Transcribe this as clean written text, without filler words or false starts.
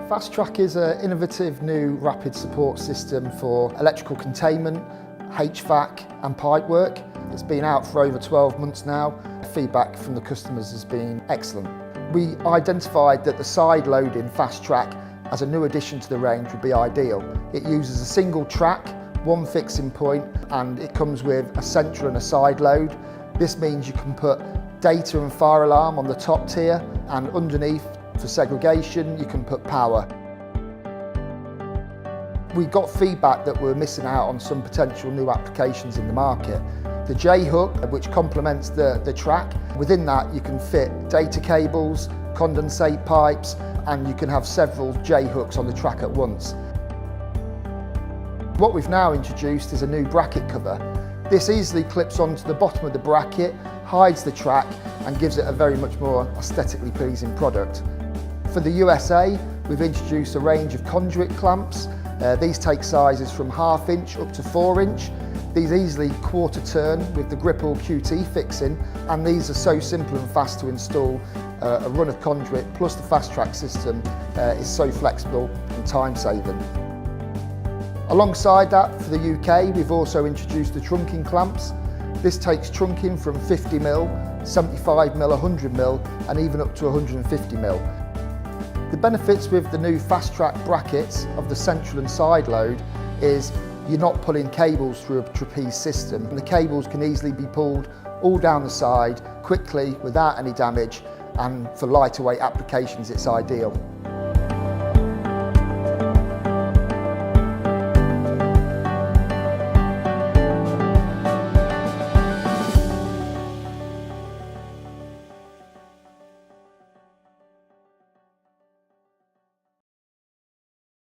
Fast Trak is an innovative new rapid support system for electrical containment, HVAC and pipework. It's been out for over 12 months now. Feedback from the customers has been excellent. We identified that the side load in Fast Trak as a new addition to the range would be ideal. It uses a single track, one fixing point, and it comes with a central and a side load. This means you can put data and fire alarm on the top tier, and underneath for segregation you can put power. We got feedback that we're missing out on some potential new applications in the market. The JHook, which complements the track, within that you can fit data cables, condensate pipes, and you can have several JHooks on the track at once. What we've now introduced is a new bracket cover. This easily clips onto the bottom of the bracket, hides the track and gives it a very much more aesthetically pleasing product. For the USA, we've introduced a range of conduit clamps. These take sizes from 1/2 inch up to 4 inch. These easily quarter turn with the Gripple QT fixing, and these are so simple and fast to install. A run of conduit plus the Fast Trak system is so flexible and time saving. Alongside that, for the UK, we've also introduced the trunking clamps. This takes trunking from 50mm, 75mm, 100mm and even up to 150mm. The benefits with the new Fast Trak brackets of the central and side load is you're not pulling cables through a trapeze system. And the cables can easily be pulled all down the side quickly without any damage, and for lighter weight applications it's ideal.